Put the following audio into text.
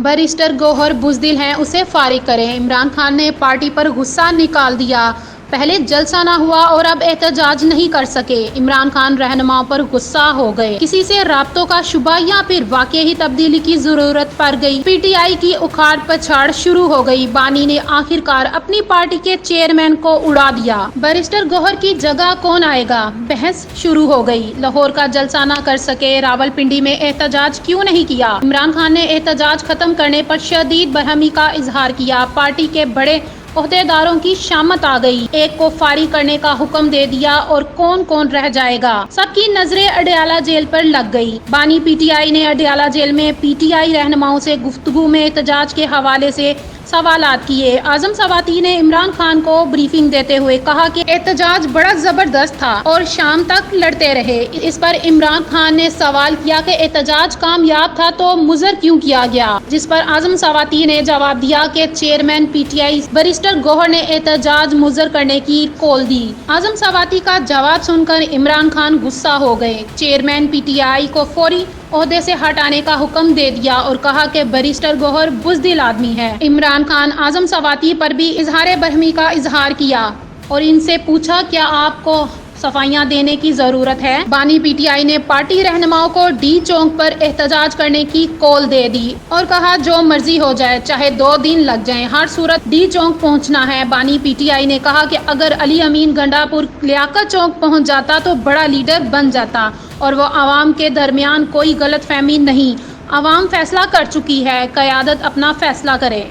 Barrister Gauhar बुज़दिल हैं, उसे फारिग करें। इमरान खान ने पार्टी पर गुस्सा निकाल दिया। पहले जलसा ना हुआ और अब एहतजाज नहीं कर सके। इमरान खान रहनुमाओं पर गुस्सा हो गए। किसी से राब्तों का शुबा या फिर वाकई ही तब्दीली की जरूरत पड़ गई। पीटीआई की उखाड़ पछाड़ शुरू हो गई। बानी ने आखिरकार अपनी पार्टी के चेयरमैन को उड़ा दिया। बैरिस्टर गौहर की जगह कौन आएगा? बहस शुरू हो गई। लाहौर का जलसा न कर सके, रावलपिंडी में एहतजाज क्यों नहीं किया? इमरान खान ने एहतजाज खत्म करने पर शदीद बरहमी का इजहार किया। पार्टी के बड़े ओहदेदारों की शामत आ गई। एक को फारिग करने का हुक्म दे दिया और कौन कौन रह जाएगा? सबकी नजरें अडयाला जेल पर लग गई। बानी पीटीआई ने अडयाला जेल में पीटीआई रहनुमाओं से गुफ्तगू में एहतजाज के हवाले से सवालात किए। आजम सवाती ने इमरान खान को ब्रीफिंग देते हुए कहा कि एहतजाज बड़ा जबरदस्त था और शाम तक लड़ते रहे। इस पर इमरान खान ने सवाल किया कि एहतजाज कामयाब था तो मुजर क्यों किया गया, जिस पर आजम सवाती ने जवाब दिया कि चेयरमैन पीटीआई बैरिस्टर गौहर ने एहतजाज मुजर करने की कॉल दी। आजम सवाती का जवाब सुनकर इमरान खान गुस्सा हो गए। चेयरमैन पीटीआई को फौरी ओहदे से हटाने का हुक्म दे दिया और कहा कि बैरिस्टर गौहर बुज़दिल आदमी है। इमरान खान आजम सवाती पर भी इजहार बरहमी का इजहार किया और इनसे पूछा, क्या आपको सफाइयां देने की जरूरत है? बानी पीटीआई ने पार्टी रहनुमाओं को डी चौक पर एहतजाज करने की कॉल दे दी और कहा जो मर्जी हो जाए, चाहे 2 दिन लग जाएं, हर सूरत डी चौक पहुंचना है। बानी पीटीआई ने कहा कि अगर अली अमीन गंडापुर लियाकत चौक पहुंच जाता तो बड़ा लीडर बन जाता और वो आवाम के दरमियान कोई गलत फहमी नहीं। आवाम फैसला कर चुकी है, क़यादत अपना फैसला करे।